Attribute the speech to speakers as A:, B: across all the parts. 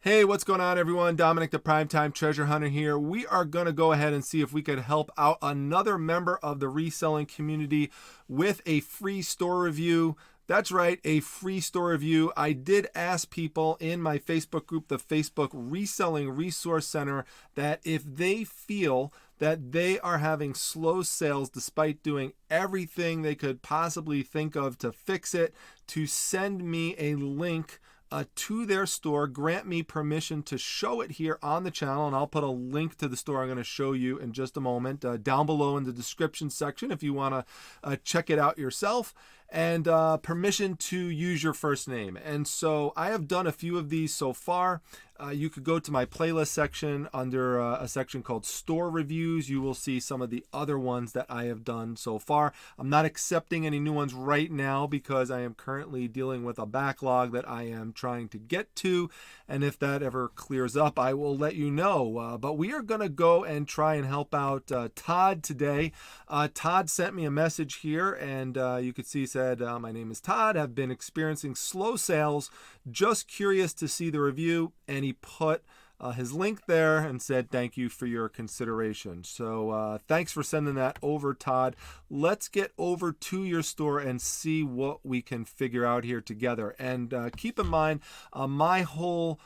A: Hey, what's going on, everyone? Dominic the Primetime Treasure Hunter here. We are going to go ahead and see if we could help out another member of the reselling community with a free store review. That's right, a free store review. I did ask people in my Facebook group, the Facebook Reselling Resource Center, that if they feel that they are having slow sales despite doing everything they could possibly think of to fix it, to send me a link to their store, grant me permission to show it here on the channel, and I'll put a link to the store I'm going to show you in just a moment down below in the description section if you want to check it out yourself, and permission to use your first name. And so I have done a few of these so far. You could go to my playlist section under a section called Store Reviews. You will see some of the other ones that I have done so far. I'm not accepting any new ones right now because I am currently dealing with a backlog that I am trying to get to. And if that ever clears up, I will let you know. But we are going to go and try and help out Todd today. Todd sent me a message here, and you could see said, my name is Todd. I've been experiencing slow sales. Just curious to see the review. And he put his link there and said, thank you for your consideration. So thanks for sending that over, Todd. Let's get over to your store and see what we can figure out here together. And keep in mind, my whole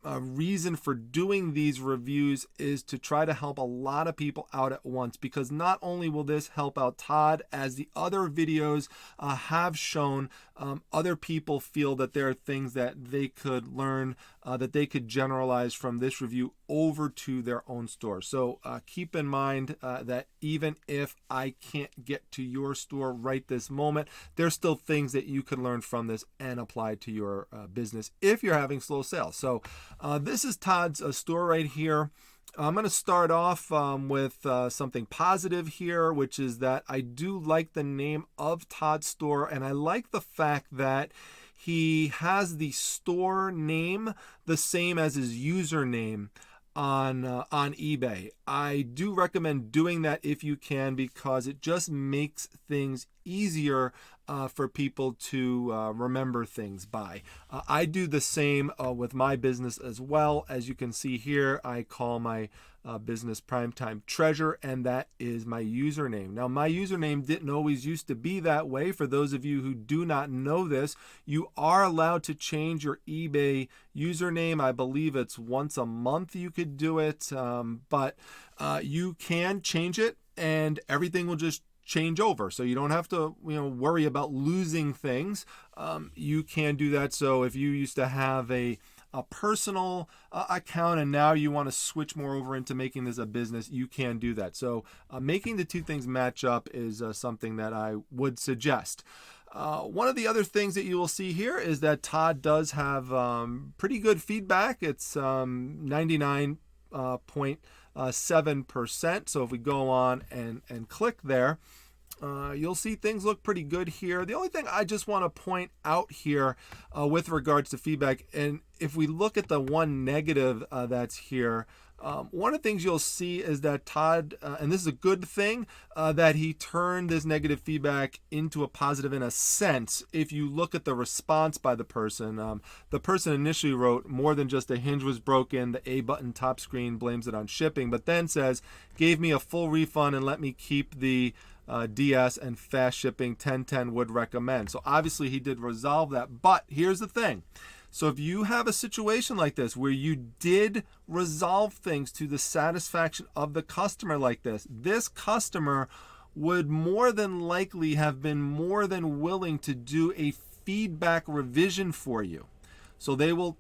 A: reason for doing these reviews is to try to help a lot of people out at once, because not only will this help out Todd, as the other videos have shown, other people feel that there are things that they could learn, that they could generalize from this review over to their own store. So keep in mind that even if I can't get to your store right this moment, there's still things that you can learn from this and apply to your business if you're having slow sales. So this is Todd's store right here. I'm going to start off with something positive here, which is that I do like the name of Todd's store, and I like the fact that he has the store name the same as his username on eBay. I do recommend doing that if you can, because it just makes things easier for people to remember things by. I do the same with my business as well. As you can see here, I call my business Primetime Treasure, and that is my username. Now, my username didn't always used to be that way. For those of you who do not know this, you are allowed to change your eBay username. I believe it's once a month you could do it, but you can change it and everything will just change over, so you don't have to worry about losing things. You can do that. So if you used to have a personal account and now you want to switch more over into making this a business, you can do that. So making the two things match up is something that I would suggest. One of the other things that you will see here is that Todd does have pretty good feedback. It's 99.7%. So if we go on and click there, you'll see things look pretty good here. The only thing I just want to point out here with regards to feedback, and if we look at the one negative that's here, one of the things you'll see is that Todd, and this is a good thing, that he turned this negative feedback into a positive in a sense. If you look at the response by the person initially wrote, more than just a hinge was broken, the A button top screen blames it on shipping, but then says, gave me a full refund and let me keep the DS and fast shipping, 1010 would recommend. So obviously he did resolve that, but here's the thing. So if you have a situation like this where you did resolve things to the satisfaction of the customer like this customer would more than likely have been more than willing to do a feedback revision for you. So they will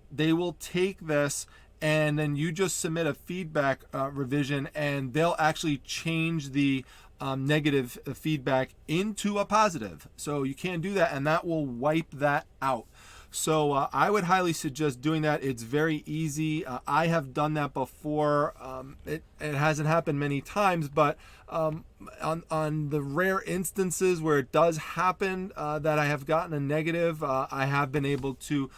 A: take this, and then you just submit a feedback revision, and they'll actually change the negative feedback into a positive. So you can do that, and that will wipe that out. So I would highly suggest doing that. It's very easy. I have done that before. It hasn't happened many times, but on the rare instances where it does happen that I have gotten a negative, I have been able to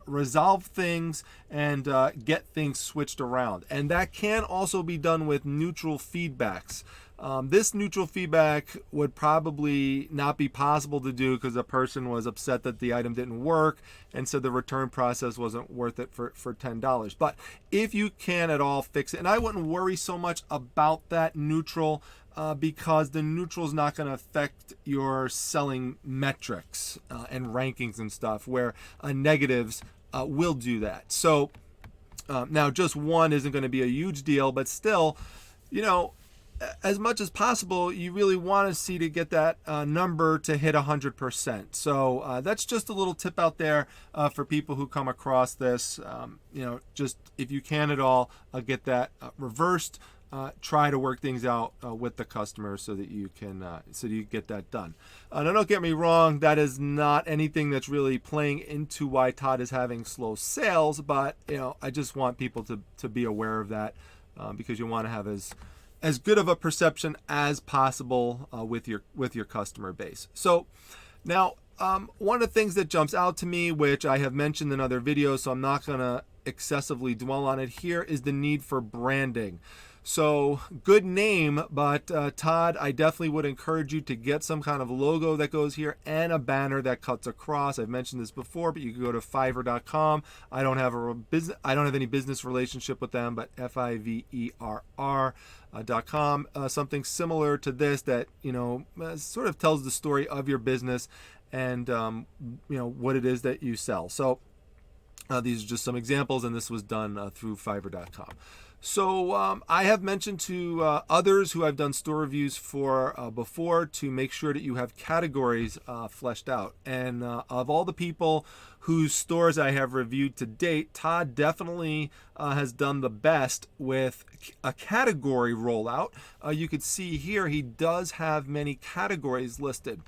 A: resolve things and get things switched around. And that can also be done with neutral feedbacks. This neutral feedback would probably not be possible to do because the person was upset that the item didn't work and so the return process wasn't worth it for $10. But if you can at all fix it, and I wouldn't worry so much about that neutral because the neutral is not going to affect your selling metrics and rankings and stuff, where negatives will do that. So now just one isn't going to be a huge deal, but still, you know, as much as possible, you really want to see to get that number to hit 100%. So that's just a little tip out there for people who come across this. You know, just if you can at all, get that reversed. Try to work things out with the customer so that you can get that done. Now, don't get me wrong, that is not anything that's really playing into why Todd is having slow sales, but you know, I just want people to be aware of that because you want to have as good of a perception as possible with your customer base. So now one of the things that jumps out to me, which I have mentioned in other videos, so I'm not going to excessively dwell on it here, is the need for branding. So good name, but Todd, I definitely would encourage you to get some kind of logo that goes here and a banner that cuts across. I've mentioned this before, but you can go to Fiverr.com. I don't have any business relationship with them, but Fiverr.com. Something similar to this that, you know, sort of tells the story of your business and you know, what it is that you sell. So these are just some examples, and this was done through Fiverr.com. So I have mentioned to others who I've done store reviews for before to make sure that you have categories fleshed out. And of all the people whose stores I have reviewed to date, Todd definitely has done the best with a category rollout. You could see here he does have many categories listed.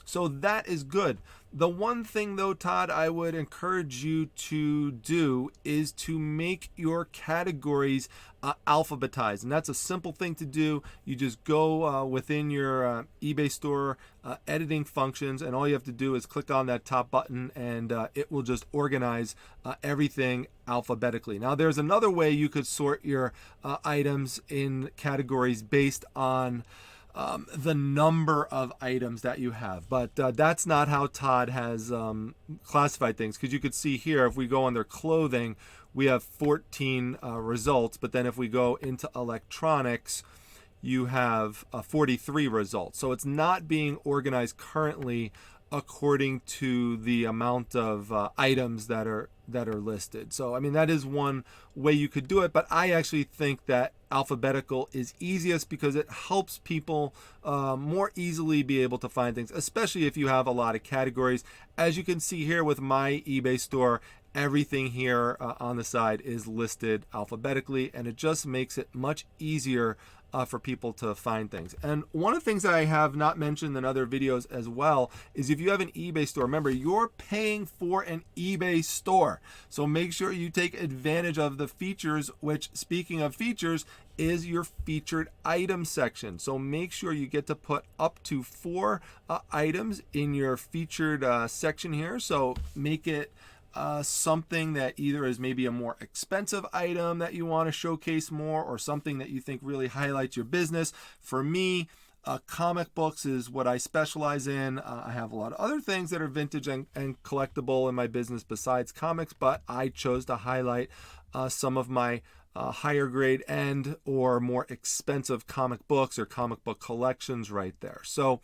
A: So that is good. The one thing though, Todd, I would encourage you to do is to make your categories alphabetized. And that's a simple thing to do. You just go within your eBay store editing functions, and all you have to do is click on that top button and it will just organize everything alphabetically. Now there's another way you could sort your items in categories based on the number of items that you have, but that's not how Todd has classified things, because you could see here, if we go under clothing, we have 14 results, but then if we go into electronics, you have 43 results. So it's not being organized currently according to the amount of items that are listed. So I mean, that is one way you could do it, but I actually think that alphabetical is easiest because it helps people more easily be able to find things, especially if you have a lot of categories. As you can see here with my eBay store, everything here on the side is listed alphabetically, and it just makes it much easier for people to find things. And one of the things that I have not mentioned in other videos as well is if you have an eBay store, remember, you're paying for an eBay store. So make sure you take advantage of the features, which, speaking of features, is your featured item section. So make sure you get to put up to 4 items in your featured section here. So make it something that either is maybe a more expensive item that you want to showcase more, or something that you think really highlights your business. For me, comic books is what I specialize in. I have a lot of other things that are vintage and collectible in my business besides comics, but I chose to highlight some of my higher grade and or more expensive comic books or comic book collections right there. So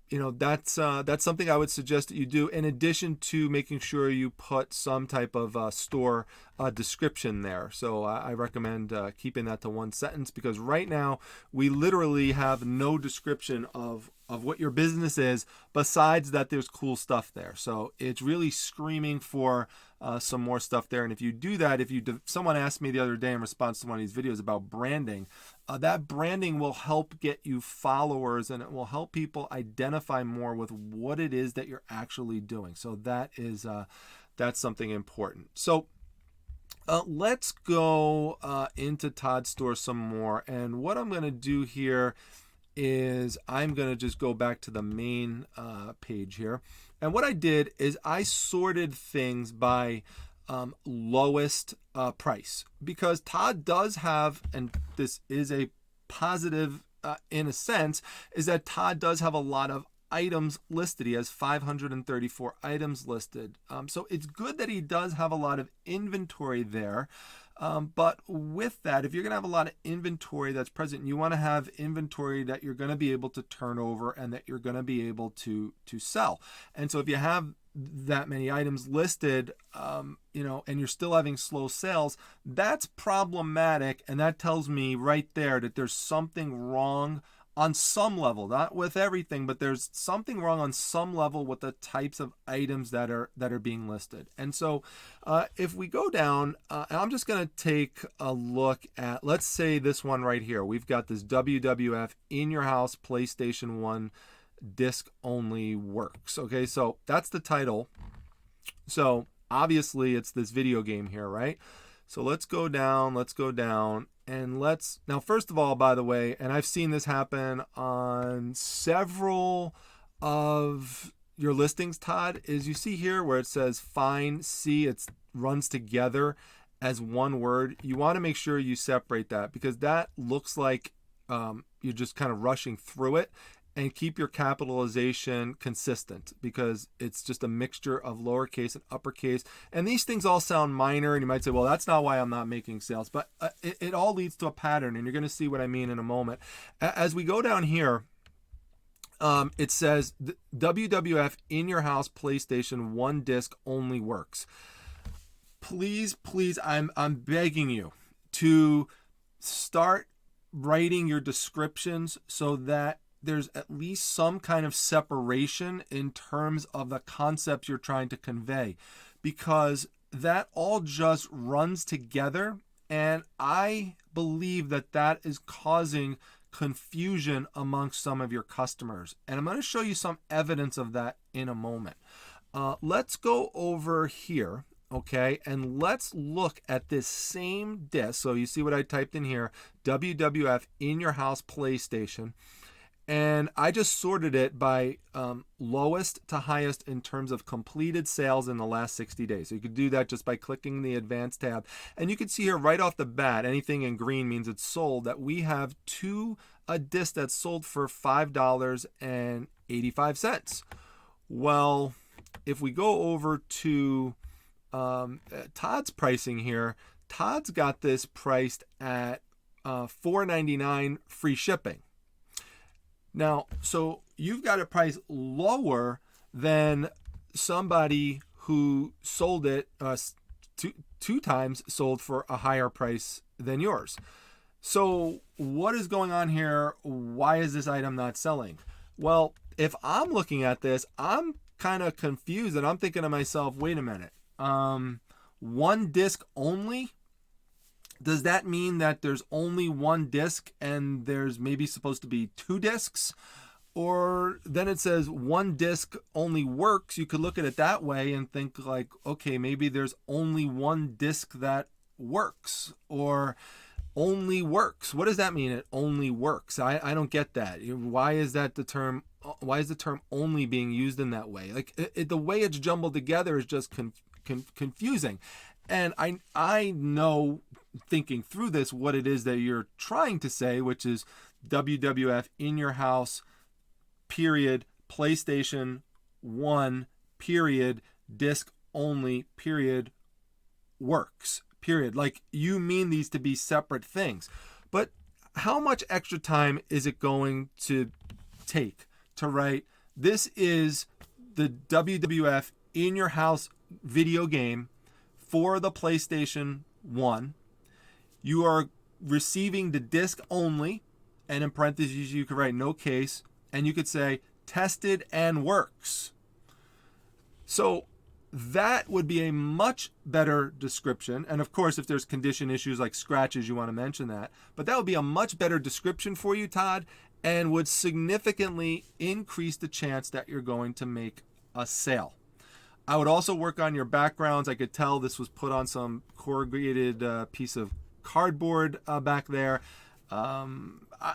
A: you know, that's something I would suggest that you do, in addition to making sure you put some type of store description there. So I recommend keeping that to 1 sentence, because right now we literally have no description of what your business is, besides that there's cool stuff there. So it's really screaming for some more stuff there. And if you do that, someone asked me the other day in response to one of these videos about branding, that branding will help get you followers, and it will help people identify more with what it is that you're actually doing. So that's something important. So let's go into Todd's store some more. And what I'm going to do here is I'm going to just go back to the main page here. And what I did is I sorted things by lowest price, because Todd does have, and this is a positive in a sense, is that Todd does have a lot of items listed. He has 534 items listed. So it's good that he does have a lot of inventory there. But with that, if you're going to have a lot of inventory that's present, you want to have inventory that you're going to be able to turn over and that you're going to be able to sell. And so if you have that many items listed, and you're still having slow sales, that's problematic. And that tells me right there that there's something wrong on some level, not with everything, but there's something wrong on some level with the types of items that are being listed. And so if we go down, I'm just going to take a look at, let's say this one right here. We've got this WWF In Your House PlayStation 1 disc only works. Okay, so that's the title. So obviously it's this video game here, right? So let's go down, and now first of all, by the way, and I've seen this happen on several of your listings, Todd, is you see here where it says find, see, it runs together as one word. You want to make sure you separate that, because that looks like you're just kind of rushing through it. And keep your capitalization consistent, because it's just a mixture of lowercase and uppercase. And these things all sound minor, and you might say, well, that's not why I'm not making sales. But it all leads to a pattern, and you're going to see what I mean in a moment. As we go down here, it says WWF In Your House PlayStation 1 disc only works. Please, I'm begging you to start writing your descriptions so that there's at least some kind of separation in terms of the concepts you're trying to convey, because that all just runs together. And I believe that is causing confusion amongst some of your customers. And I'm going to show you some evidence of that in a moment. Let's go over here. Okay, and let's look at this same disc. So you see what I typed in here, WWF In Your House PlayStation. And I just sorted it by lowest to highest in terms of completed sales in the last 60 days. So you could do that just by clicking the advanced tab. And you can see here right off the bat, anything in green means it's sold, that we have a disc that's sold for $5.85. Well, if we go over to Todd's pricing here, Todd's got this priced at $4.99 free shipping. Now, so you've got it priced lower than somebody who sold it two times, sold for a higher price than yours. So what is going on here? Why is this item not selling? Well, if I'm looking at this, I'm kind of confused, and I'm thinking to myself, wait a minute, one disc only? Does that mean that there's only one disc and there's maybe supposed to be two discs? Or then it says one disc only works. You could look at it that way and think like, okay, maybe there's only one disc that works, or only works. What does that mean? It only works. I don't get that. Why is the term only being used in that way? Like the way it's jumbled together is just confusing. And I know, thinking through this, what it is that you're trying to say, which is WWF In Your House, period, PlayStation 1, period, disc only, period, works, period. Like, you mean these to be separate things. But how much extra time is it going to take to write, this is the WWF In Your House video game for the PlayStation 1. You are receiving the disc only, and in parentheses you could write no case, and you could say tested and works. So that would be a much better description. And of course, if there's condition issues like scratches, you want to mention that. But that would be a much better description for you, Todd, and would significantly increase the chance that you're going to make a sale. I would also work on your backgrounds. I could tell this was put on some corrugated piece of cardboard back there.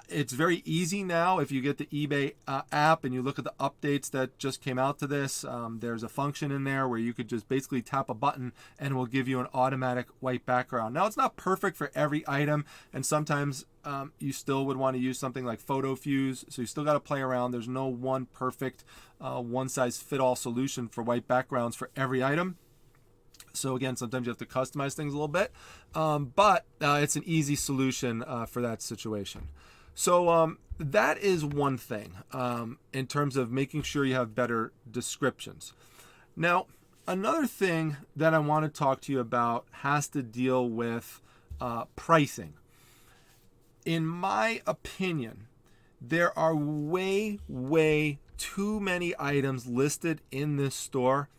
A: It's very easy now. If you get the eBay app and you look at the updates that just came out to this, there's a function in there where you could just basically tap a button and it will give you an automatic white background. Now, it's not perfect for every item, and sometimes you still would want to use something like Photo Fuse, so you still got to play around. There's no one perfect one-size-fit-all solution for white backgrounds for every item. So again, sometimes you have to customize things a little bit, but it's an easy solution for that situation. So that is one thing in terms of making sure you have better descriptions. Now, another thing that I want to talk to you about has to deal with pricing. In my opinion, there are way too many items listed in this store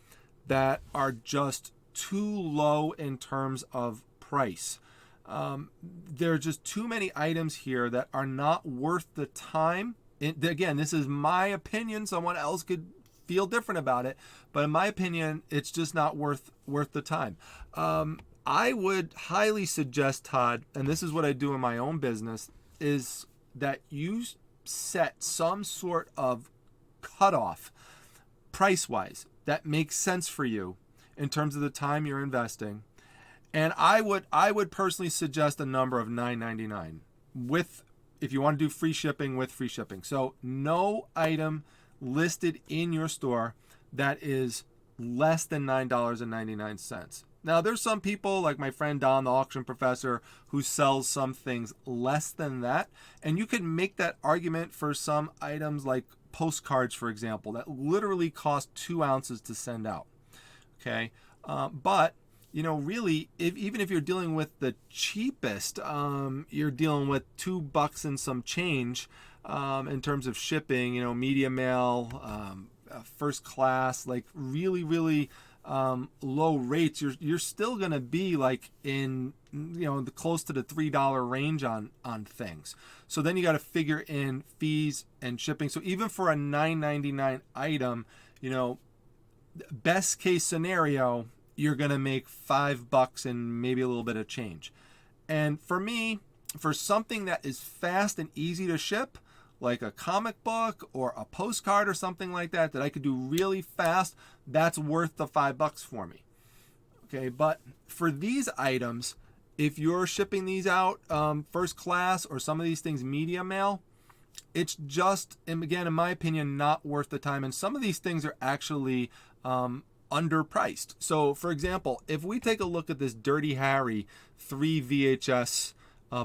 A: that are just too low in terms of price. There are just too many items here that are not worth the time. Again, this is my opinion. Someone else could feel different about it, but in my opinion, it's just not worth the time. I would highly suggest, Todd, and this is what I do in my own business, is that you set some sort of cutoff price-wise that makes sense for you in terms of the time you're investing. And I would personally suggest a number of $9.99 with, if you want to do free shipping, with free shipping. So no item listed in your store that is less than $9.99. Now, there's some people like my friend Don, the auction professor, who sells some things less than that. And you can make that argument for some items like postcards, for example, that literally cost 2 ounces to send out. Okay, but you know, really, even if you're dealing with the cheapest, you're dealing with $2 and some change in terms of shipping. You know, media mail, first class, like really low rates. You're still gonna be like in, you know, the close to the $3 range on things. So then you got to figure in fees and shipping. So even for a $9.99 item, you know, best case scenario, you're going to make $5 and maybe a little bit of change. And for me, for something that is fast and easy to ship, like a comic book or a postcard or something like that, that I could do really fast, that's worth the $5 for me. Okay, but for these items, if you're shipping these out first class or some of these things media mail, it's just, and again, in my opinion, not worth the time. And some of these things are actually underpriced. So, for example, if we take a look at this Dirty Harry 3 VHS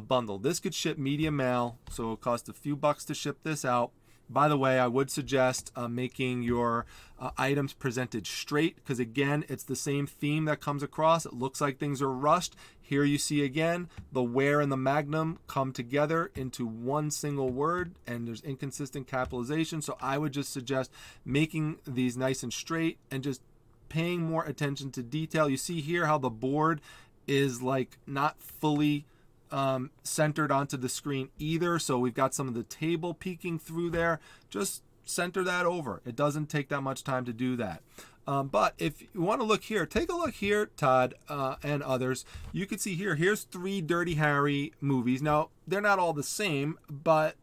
A: bundle, this could ship media mail, so it'll cost a few bucks to ship this out. By the way, I would suggest making your items presented straight, because again, it's the same theme that comes across. It looks like things are rushed. Here you see again, the where and the magnum come together into one single word, and there's inconsistent capitalization. So I would just suggest making these nice and straight and just paying more attention to detail. You see here how the board is like not fully centered onto the screen either. So we've got some of the table peeking through there. Just center that over. It doesn't take that much time to do that. But if you want to look here, take a look here, Todd, and others. You can see here, here's 3 Dirty Harry movies. Now, they're not all the same, but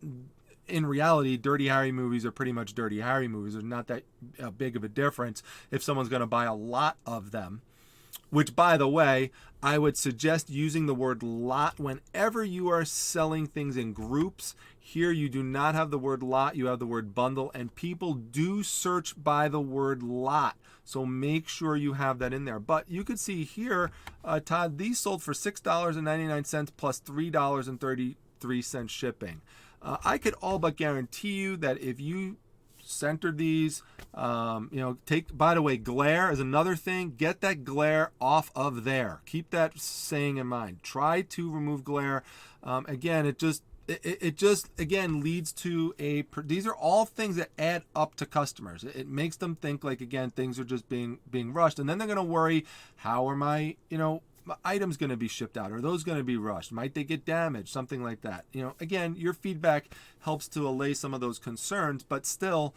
A: in reality, Dirty Harry movies are pretty much Dirty Harry movies. There's not that big of a difference if someone's going to buy a lot of them. Which, by the way, I would suggest using the word lot whenever you are selling things in groups. Here you do not have the word lot, you have the word bundle, and people do search by the word lot. So make sure you have that in there. But you could see here, Todd, these sold for $6.99 plus $3.33 shipping. I could all but guarantee you that if you centered these, take, by the way, glare is another thing. Get that glare off of there. Keep that saying in mind. Try to remove glare. Again, it just again leads to these are all things that add up to customers. It makes them think like, again, things are just being rushed, and then they're going to worry, how are my items going to be shipped out? Are those going to be rushed? Might they get damaged? Something like that. Again, your feedback helps to allay some of those concerns, but still,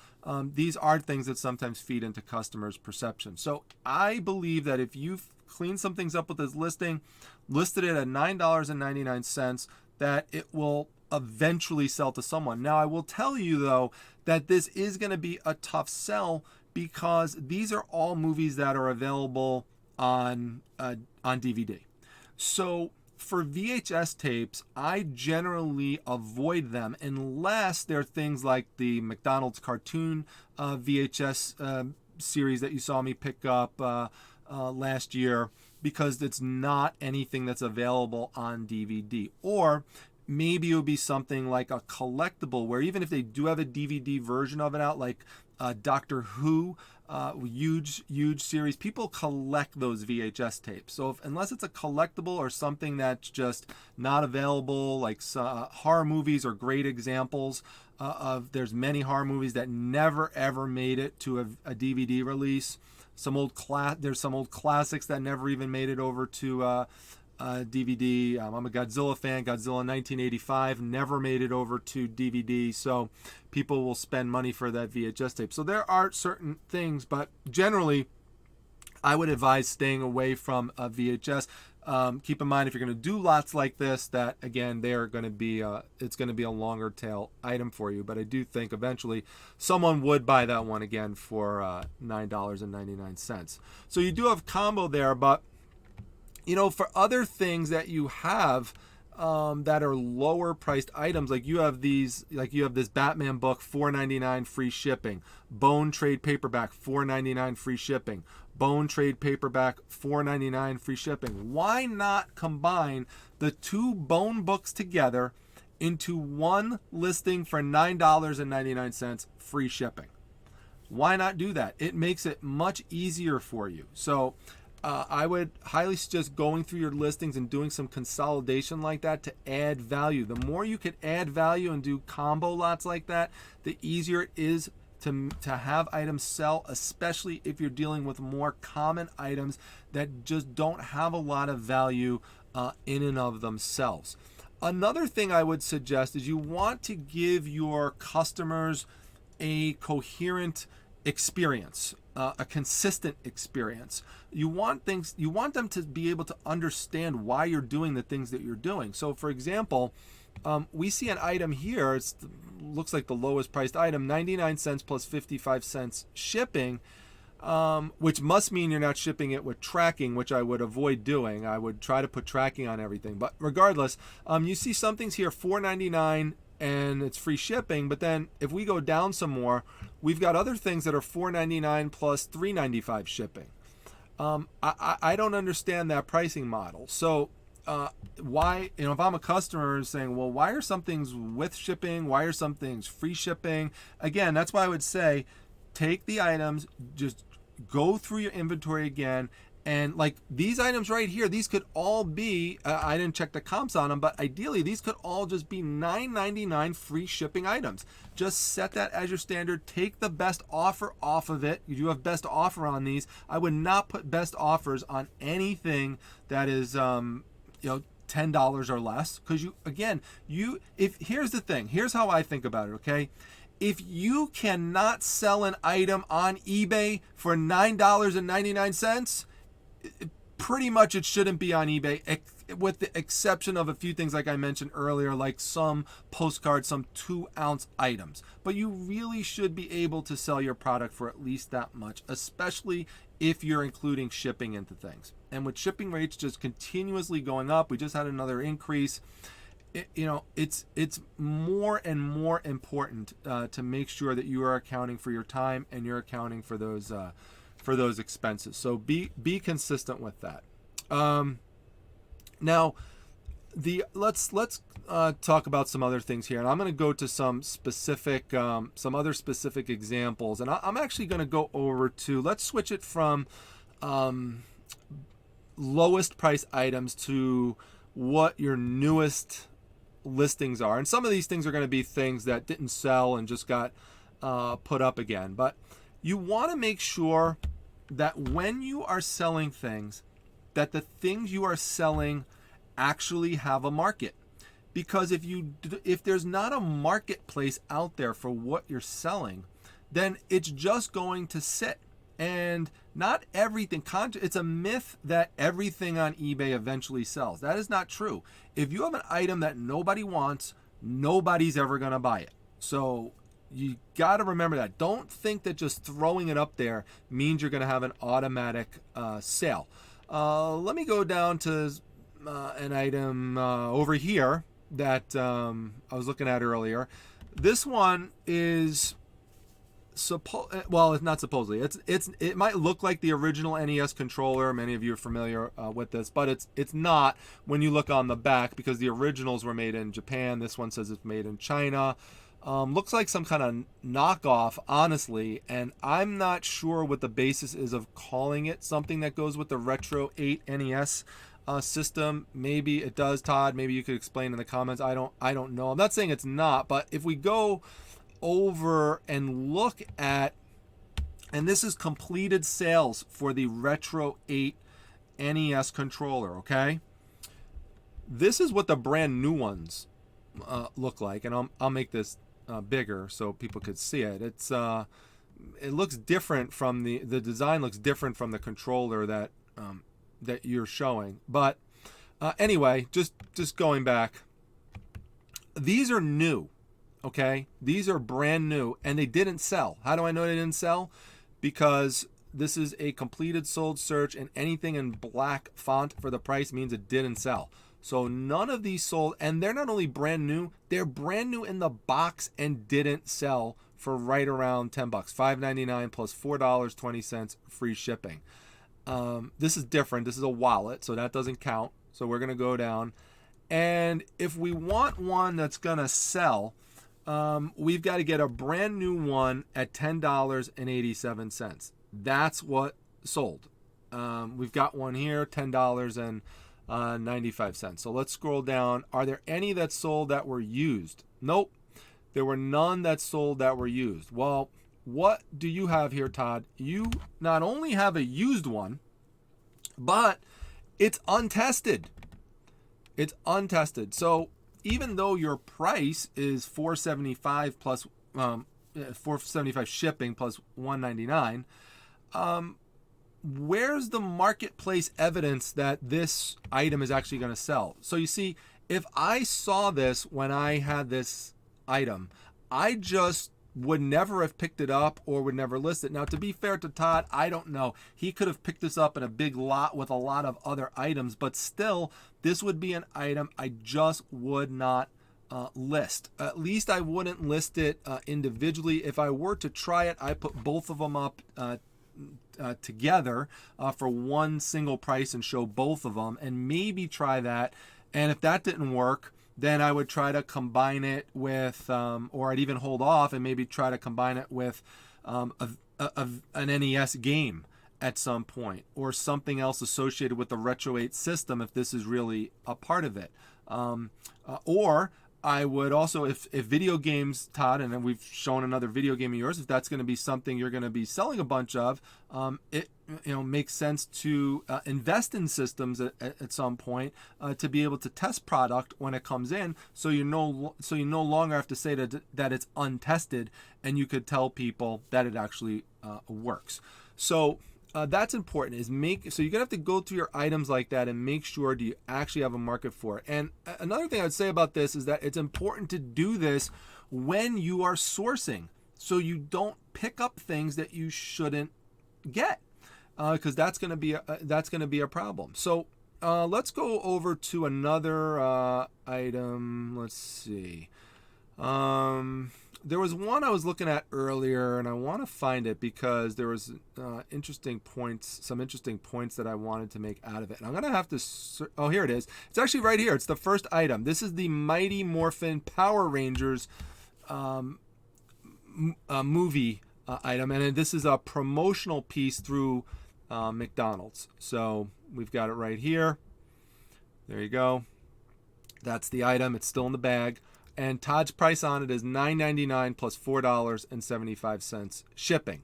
A: these are things that sometimes feed into customers' perception. So I believe that if you've cleaned some things up with this listing, listed it at $9.99, that it will eventually sell to someone. Now, I will tell you though that this is going to be a tough sell because these are all movies that are available on DVD. So for VHS tapes, I generally avoid them unless they're things like the McDonald's cartoon VHS series that you saw me pick up last year, because it's not anything that's available on DVD. Or maybe it would be something like a collectible where even if they do have a DVD version of it out, like Doctor Who, huge series, people collect those VHS tapes. So unless it's a collectible or something that's just not available, like horror movies are great examples of, there's many horror movies that never ever made it to a DVD release. There's some old classics that never even made it over to DVD. I'm a Godzilla fan. Godzilla 1985 never made it over to DVD, so people will spend money for that VHS tape. So there are certain things, but generally I would advise staying away from a VHS. Keep in mind, if you're going to do lots like this, that again, they're going to be it's going to be a longer tail item for you. But I do think eventually someone would buy that one again for $9.99. So you do have combo there, but you know, for other things that you have that are lower priced items, like you have this Batman book, $4.99 free shipping. Bone trade paperback, $4.99 free shipping. Bone trade paperback, $4.99 free shipping. Why not combine the two Bone books together into one listing for $9.99 free shipping? Why not do that? It makes it much easier for you. So I would highly suggest going through your listings and doing some consolidation like that to add value. The more you can add value and do combo lots like that, the easier it is to have items sell, especially if you're dealing with more common items that just don't have a lot of value in and of themselves. Another thing I would suggest is you want to give your customers a coherent experience, a consistent experience. You want them to be able to understand why you're doing the things that you're doing. So for example, we see an item here, it looks like the lowest priced item, 99 cents plus 55 cents shipping, which must mean you're not shipping it with tracking, which I would avoid doing. I would try to put tracking on everything. But regardless, you see some things here, $4.99 and it's free shipping. But then if we go down some more, we've got other things that are $4.99 plus $3.95 shipping. I don't understand that pricing model. So why, if I'm a customer saying, well, why are some things with shipping? Why are some things free shipping? Again, that's why I would say take the items, just go through your inventory again. And like these items right here, these could all be, I didn't check the comps on them, but ideally these could all just be $9.99 free shipping items. Just set that as your standard. Take the best offer off of it. You do have best offer on these. I would not put best offers on anything that is, $10 or less. Because here's the thing, here's how I think about it, okay? If you cannot sell an item on eBay for $9.99, pretty much it shouldn't be on eBay, with the exception of a few things like I mentioned earlier, like some postcards, some 2-ounce items. But you really should be able to sell your product for at least that much, especially if you're including shipping into things. And with shipping rates just continuously going up, we just had another increase. It's more and more important to make sure that you are accounting for your time and you're accounting for those expenses. So be consistent with that. Now, let's talk about some other things here, and I'm going to go to some other specific examples, and I'm actually going to go over to, let's switch it from lowest price items to what your newest listings are. And some of these things are going to be things that didn't sell and just got put up again. But you want to make sure that when you are selling things, that the things you are selling actually have a market. Because if there's not a marketplace out there for what you're selling, then it's just going to sit. And not everything, it's a myth that everything on eBay eventually sells. That is not true. If you have an item that nobody wants, nobody's ever going to buy it. So you got to remember that. Don't think that just throwing it up there means you're going to have an automatic sale. Let me go down to an item over here that I was looking at earlier. This one is well, it's not supposedly. It might look like the original NES controller. Many of you are familiar with this, but it's not when you look on the back, because the originals were made in Japan. This one says it's made in China. Looks like some kind of knockoff, honestly, and I'm not sure what the basis is of calling it something that goes with the Retro 8 NES system. Maybe it does, Todd. Maybe you could explain in the comments. I don't know. I'm not saying it's not, but if we go over and look at, and this is completed sales for the Retro 8 NES controller, okay? This is what the brand new ones look like, and I'll make this bigger so people could see it. It looks different from the design looks different from the controller that you're showing. But anyway, just going back, these are new. Okay, these are brand new, and they didn't sell. How do I know they didn't sell? Because this is a completed sold search, and anything in black font for the price means it didn't sell. So none of these sold, and they're not only brand new, they're brand new in the box and didn't sell for right around $10, $5.99 plus $4.20 free shipping. This is different. This is a wallet, so that doesn't count. So we're gonna go down, and if we want one that's gonna sell, we've got to get a brand new one at $10.87. That's what sold. We've got one here, $10.95. So let's scroll down. Are there any that sold that were used? Nope. There were none that sold that were used. Well, what do you have here, Todd? You not only have a used one, but it's untested. It's untested. So even though your price is $475 plus $475 shipping plus $199, where's the marketplace evidence that this item is actually going to sell? So you see, if I saw this when I had this item, I just would never have picked it up or would never list it. Now, to be fair to Todd, I don't know. He could have picked this up in a big lot with a lot of other items, but still, this would be an item I just would not list. At least I wouldn't list it individually. If I were to try it, I put both of them up together for one single price and show both of them and maybe try that. And if that didn't work, then I would try to combine it with, or I'd even hold off and maybe try to combine it with an NES game at some point, or something else associated with the Retro 8 system if this is really a part of it. Or I would also, if video games, Todd, and then we've shown another video game of yours, if that's going to be something you're going to be selling a bunch of, it makes sense to invest in systems at some point to be able to test product when it comes in, so you no longer have to say that it's untested, and you could tell people that it actually works. So that's important. So you're gonna have to go through your items like that and make sure do you actually have a market for it. And another thing I'd say about this is that it's important to do this when you are sourcing, so you don't pick up things that you shouldn't get, because that's gonna be a problem. So let's go over to another item. Let's see. There was one I was looking at earlier, and I want to find it because there was some interesting points that I wanted to make out of it. And I'm going to have to, oh, here it is. It's actually right here. It's the first item. This is the Mighty Morphin Power Rangers movie item, and this is a promotional piece through McDonald's. So we've got it right here. There you go. That's the item. It's still in the bag. And Todd's price on it is $9.99 plus $4.75 shipping.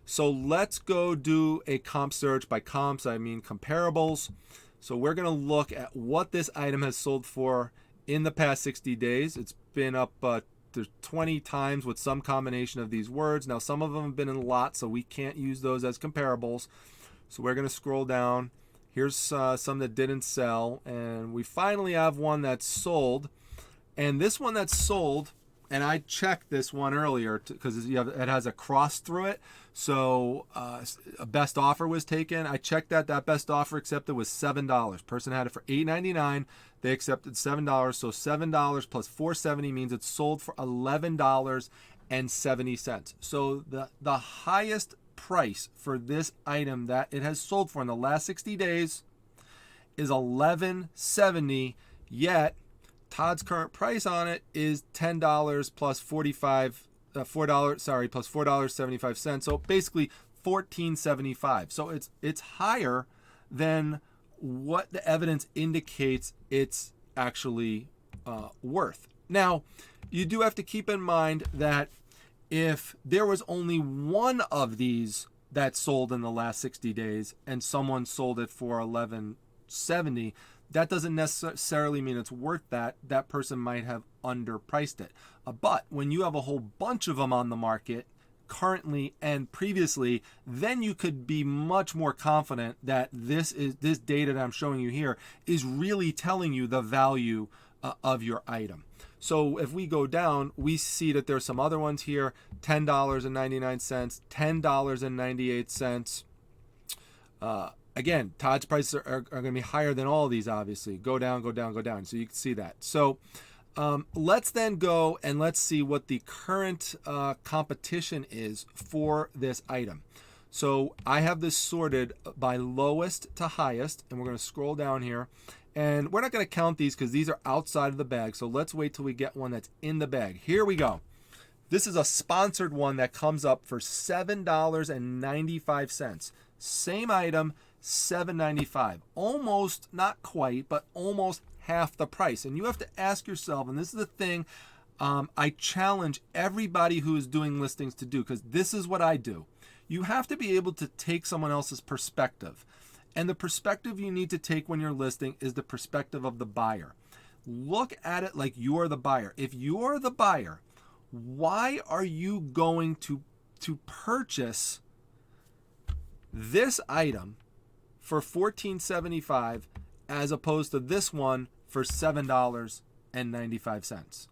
A: So let's go do a comp search. By comps, I mean comparables. So we're going to look at what this item has sold for in the past 60 days. It's been up to 20 times with some combination of these words. Now, some of them have been in lots, so we can't use those as comparables. So we're going to scroll down. Here's some that didn't sell. And we finally have one that's sold. And this one that's sold, and I checked this one earlier because it has a cross through it. So a best offer was taken. I checked that. That best offer accepted was $7. Person had it for $8.99. They accepted $7. So $7 plus $4.70 means it's sold for $11.70. So the highest price for this item that it has sold for in the last 60 days is $11.70. Yet Todd's current price on it is $10 plus $4 plus $4.75. So basically $14.75. So it's higher than what the evidence indicates it's actually worth. Now, you do have to keep in mind that if there was only one of these that sold in the last 60 days and someone sold it for $11.70, that doesn't necessarily mean it's worth that. That person might have underpriced it. But when you have a whole bunch of them on the market currently and previously, then you could be much more confident that this data that I'm showing you here is really telling you the value of your item. So if we go down, we see that there's some other ones here: $10.99, $10.98. Again, Todd's prices are going to be higher than all of these, obviously. Go down, go down, go down. So you can see that. So let's then go and let's see what the current competition is for this item. So I have this sorted by lowest to highest, and we're going to scroll down here. And we're not going to count these because these are outside of the bag. So let's wait till we get one that's in the bag. Here we go. This is a sponsored one that comes up for $7.95. Same item, $7.95. Almost, not quite, but almost half the price. And you have to ask yourself, and this is the thing I challenge everybody who is doing listings to do, because this is what I do. You have to be able to take someone else's perspective. And the perspective you need to take when you're listing is the perspective of the buyer. Look at it like you're the buyer. If you're the buyer, why are you going to purchase this item for $14.75 as opposed to this one for $7.95?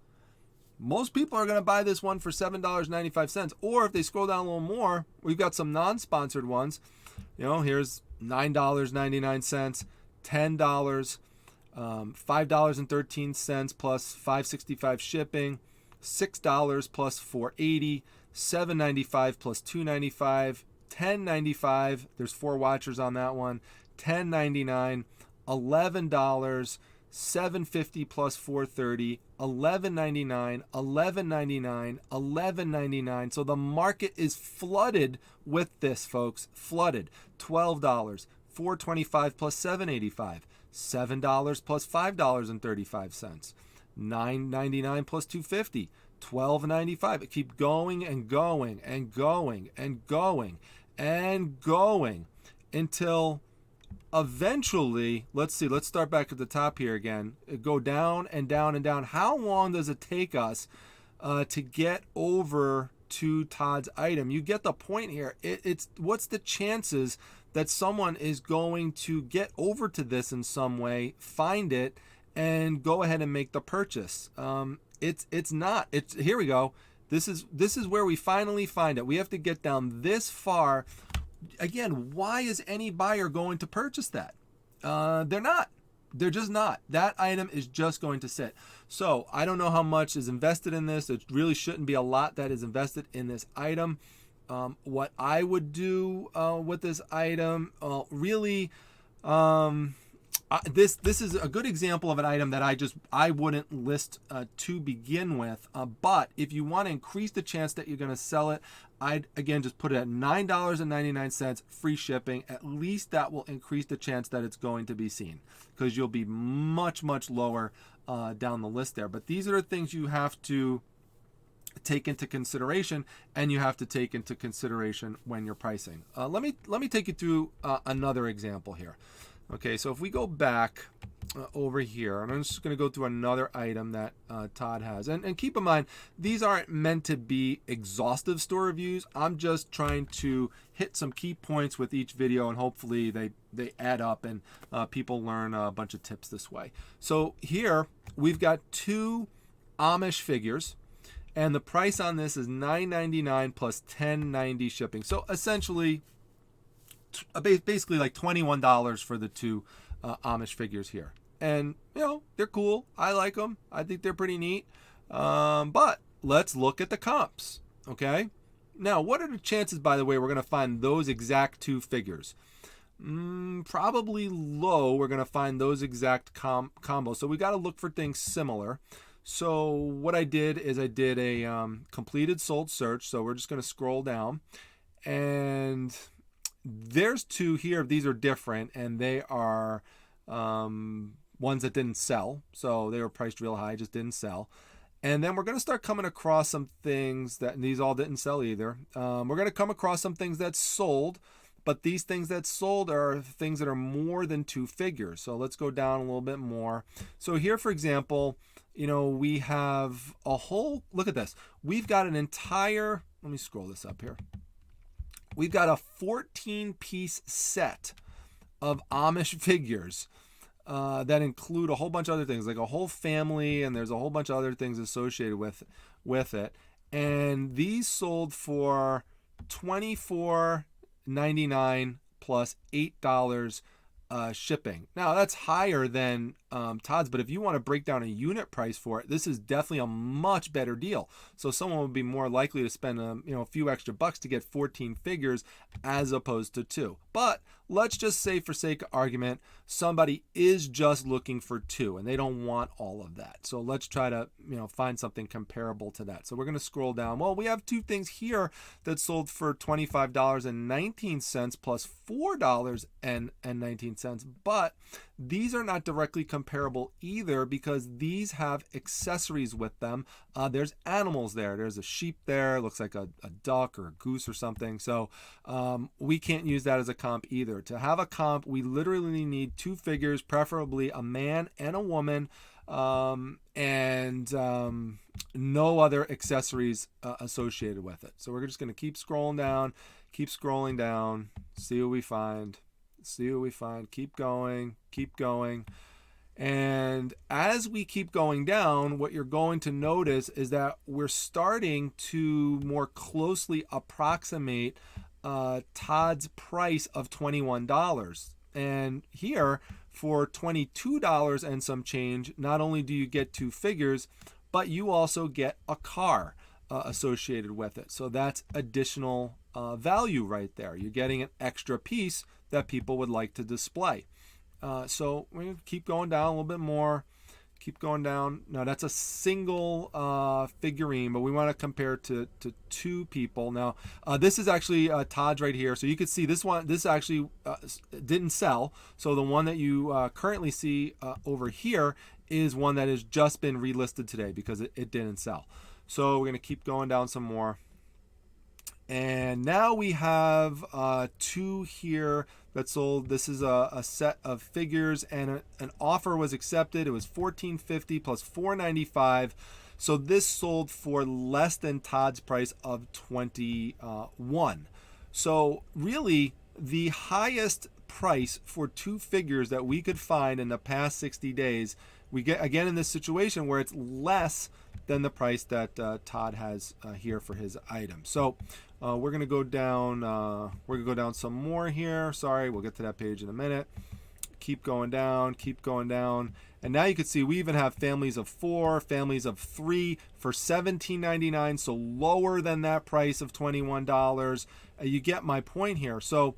A: Most people are going to buy this one for $7.95. Or if they scroll down a little more, we've got some non-sponsored ones. Here's $9.99, $10, $5.13 plus $5.65 shipping, $6 plus $4.80, $7.95 plus $2.95, $10.95. There's 4 watchers on that one. $10.99, $11, $7.50 plus $4.30, $11.99, $11.99, $11.99. So the market is flooded with this, folks. Flooded. $12, $4.25 plus $7.85, $7 plus $5.35, $9.99 plus $2.50, $12.95. It keeps going and going and going and going and going until eventually, let's start back at the top here again. Go down and down and down. How long does it take us to get over to Todd's item? You get the point here. It's what's the chances that someone is going to get over to this in some way, find it, and go ahead and make the purchase? It's not. Here we go. This is where we finally find it. We have to get down this far. Again, why is any buyer going to purchase that? They're not. They're just not. That item is just going to sit. So I don't know how much is invested in this. It really shouldn't be a lot that is invested in this item. What I would do with this item, this is a good example of an item that I wouldn't list to begin with. But if you want to increase the chance that you're going to sell it, I'd again just put it at $9.99, free shipping. At least that will increase the chance that it's going to be seen, because you'll be much, much lower down the list there. But these are the things you have to take into consideration, and you have to take into consideration when you're pricing. Let me take you through another example here. Okay, so if we go back over here, and I'm just going to go through another item that Todd has. And keep in mind, these aren't meant to be exhaustive store reviews. I'm just trying to hit some key points with each video, and hopefully they add up and people learn a bunch of tips this way. So here we've got 2 Amish figures. And the price on this is $9.99 plus $10.90 shipping. So essentially, basically like $21 for the two Amish figures here. And, you know, they're cool. I like them. I think they're pretty neat. But let's look at the comps, okay? Now, what are the chances, by the way, we're going to find those exact two figures? Probably low. We're going to find those exact combos. So we got to look for things similar. So what I did is I did a completed sold search. So we're just going to scroll down. And there's two here. These are different. And they are ones that didn't sell. So they were priced real high, just didn't sell. And then we're going to start coming across some things that, and these all didn't sell either. We're going to come across some things that sold, but these things that sold are things that are more than two figures. So let's go down a little bit more. So here, for example, you know, we have a whole, look at this. We've got an entire, let me scroll this up here. We've got a 14-piece set of Amish figures. That include a whole bunch of other things, like a whole family, and there's a whole bunch of other things associated with it. And these sold for $24.99 plus $8 shipping. Now that's higher than Todd's, but if you want to break down a unit price for it, this is definitely a much better deal. So someone would be more likely to spend a few extra bucks to get 14 figures as opposed to 2. But let's just say, for sake of argument, somebody is just looking for 2 and they don't want all of that. So let's try to find something comparable to that. So we're going to scroll down. Well, we have 2 things here that sold for $25.19 plus $4.19, but these are not directly comparable either because these have accessories with them. There's animals there. There's a sheep there. Looks like a duck or a goose or something. So we can't use that as a comp either. To have a comp, we literally need 2 figures, preferably a man and a woman, and no other accessories associated with it. So we're just going to keep scrolling down, see what we find. Keep going. And as we keep going down, what you're going to notice is that we're starting to more closely approximate Todd's price of $21. And here, for $22 and some change, not only do you get 2 figures, but you also get a car associated with it. So that's additional value right there. You're getting an extra piece that people would like to display. So we're going to keep going down a little bit more. Keep going down. Now that's a single figurine, but we want to compare to 2 people. Now this is actually Todd's right here. So you can see this one. This actually didn't sell. So the one that you currently see over here is one that has just been relisted today because it didn't sell. So we're going to keep going down some more. And now we have 2 here that sold. This is a set of figures, and an offer was accepted. It was $14.50 plus $4.95. So this sold for less than Todd's price of $21. So really, the highest price for 2 figures that we could find in the past 60 days, we get again in this situation where it's less than the price that Todd has here for his item. So we're gonna go down. We're gonna go down some more here. Sorry, we'll get to that page in a minute. Keep going down. And now you can see we even have families of 4, families of 3 for $17.99. So lower than that price of $21. You get my point here. So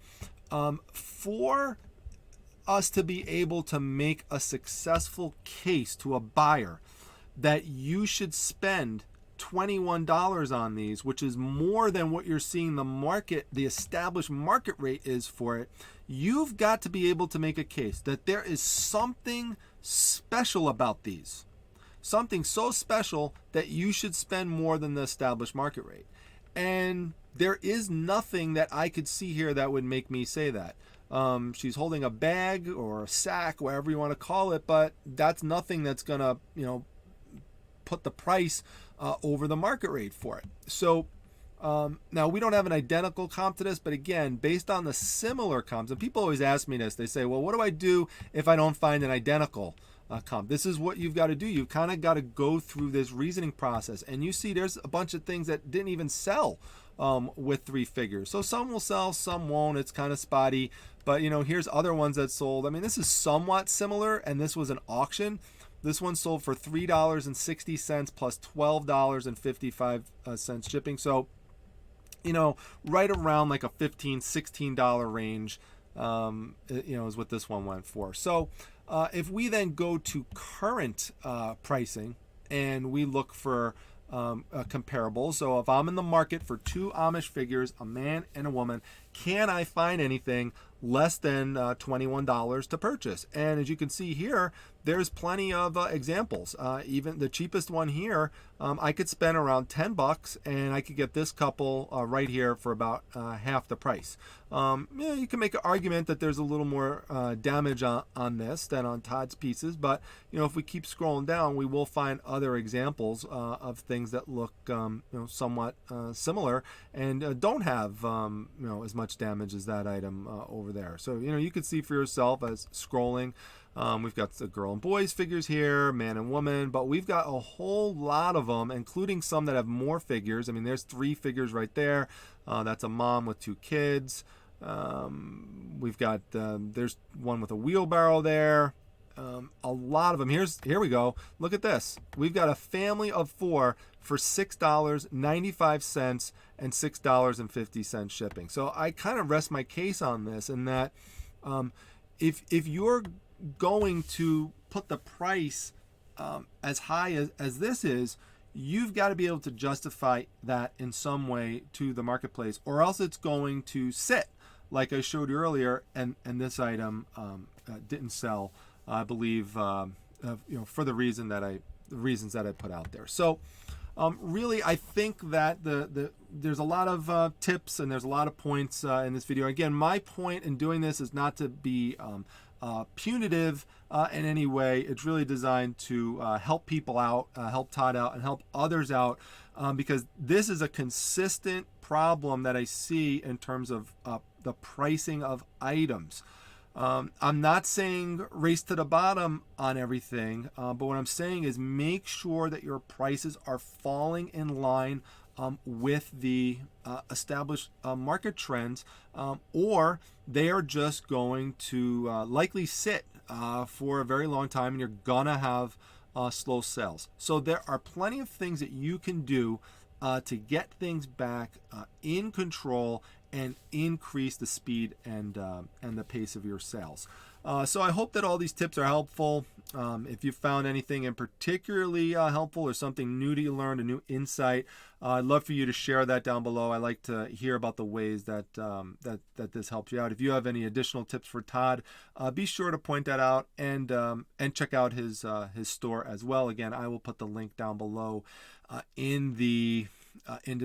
A: for us to be able to make a successful case to a buyer that you should spend $21 on these, which is more than what you're seeing the established market rate is for it, you've got to be able to make a case that there is something special about these. Something so special that you should spend more than the established market rate. And there is nothing that I could see here that would make me say that. She's holding a bag or a sack, whatever you want to call it, but that's nothing that's going to, put the price over the market rate for it. So now we don't have an identical comp to this, but again, based on the similar comps, and people always ask me this, they say, well, what do I do if I don't find an identical comp. This is what you've got to do. You've kind of got to go through this reasoning process, and you see there's a bunch of things that didn't even sell with 3 figures. So some will sell, some won't. It's kind of spotty, but here's other ones that sold. I mean, this is somewhat similar, and this was an auction. This one sold for $3.60 plus $12.55 shipping. So, right around like a $15, $16 range, is what this one went for. So if we then go to current pricing and we look for comparables, so if I'm in the market for 2 Amish figures, a man and a woman, can I find anything less than $21 to purchase? And as you can see here, there's plenty of examples. Even the cheapest one here, I could spend around $10 and I could get this couple right here for about half the price. You can make an argument that there's a little more damage on this than on Todd's pieces, but if we keep scrolling down, we will find other examples of things that look somewhat similar and don't have as much damage as that item over there. So you could see for yourself as scrolling. We've got the girl and boys figures here, man and woman, but we've got a whole lot of them, including some that have more figures. I mean, there's 3 figures right there. That's a mom with 2 kids. We've got there's one with a wheelbarrow there. A lot of them. Here we go. Look at this. We've got a family of 4 for $6.95 and $6.50 shipping. So I kind of rest my case on this in that if you're going to put the price as high as this is, you've got to be able to justify that in some way to the marketplace, or else it's going to sit like I showed you earlier, and this item didn't sell, I believe, for the reasons that I put out there. So really, I think that there's a lot of tips and there's a lot of points in this video. Again, my point in doing this is not to be punitive in any way. It's really designed to help people out, help Todd out, and help others out, because this is a consistent problem that I see in terms of the pricing of items. I'm not saying race to the bottom on everything, but what I'm saying is make sure that your prices are falling in line with the established market trends, or they are just going to likely sit for a very long time, and you're gonna have slow sales. So there are plenty of things that you can do to get things back in control and increase the speed and the pace of your sales. So I hope that all these tips are helpful. If you found anything in particularly helpful or something new to you learned, a new insight, I'd love for you to share that down below. I like to hear about the ways that this helps you out. If you have any additional tips for Todd, be sure to point that out and check out his store as well. Again, I will put the link down below in the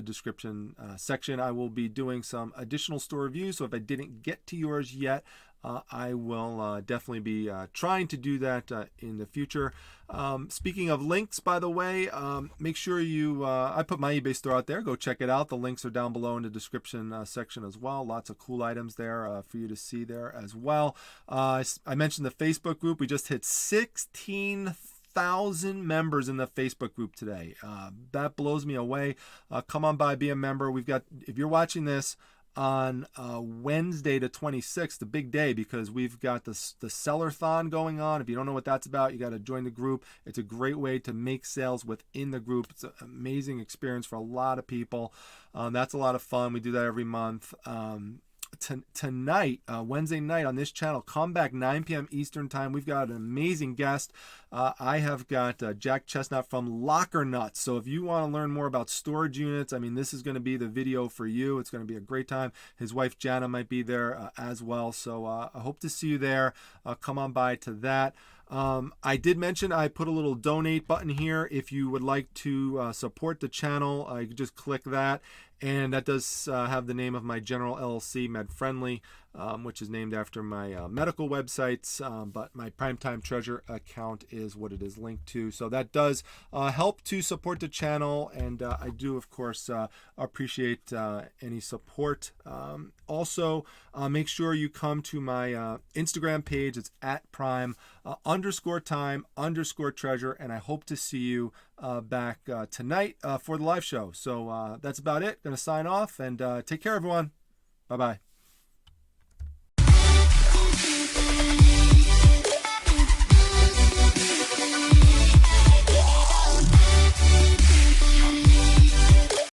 A: description section. I will be doing some additional store reviews, so if I didn't get to yours yet, I will definitely be trying to do that in the future. Speaking of links, by the way, make sure you, I put my eBay store out there. Go check it out. The links are down below in the description section as well. Lots of cool items there for you to see there as well. I mentioned the Facebook group. We just hit 16,000 members in the Facebook group today. That blows me away. Come on by, be a member. We've got, if you're watching this on Wednesday the 26th, the big day, because we've got the Seller-thon going on. If you don't know what that's about, you got to join the group. It's a great way to make sales within the group. It's an amazing experience for a lot of people. That's a lot of fun. We do that every month. Tonight, Wednesday night on this channel, come back 9 p.m. Eastern time. We've got an amazing guest. I have got Jack Chestnut from Locker Nuts. So if you want to learn more about storage units, I mean, this is going to be the video for you. It's going to be a great time. His wife Jana might be there as well. So I hope to see you there. Come on by to that. I did mention I put a little donate button here. If you would like to support the channel, you can just click that. And that does have the name of my General LLC, Med Friendly. which is named after my medical websites, but my Primetime Treasure account is what it is linked to. So that does help to support the channel, and I do, of course, appreciate any support. Also, make sure you come to my Instagram page. It's at prime_time_treasure, and I hope to see you back tonight for the live show. So that's about it. Going to sign off, and take care, everyone. Bye-bye.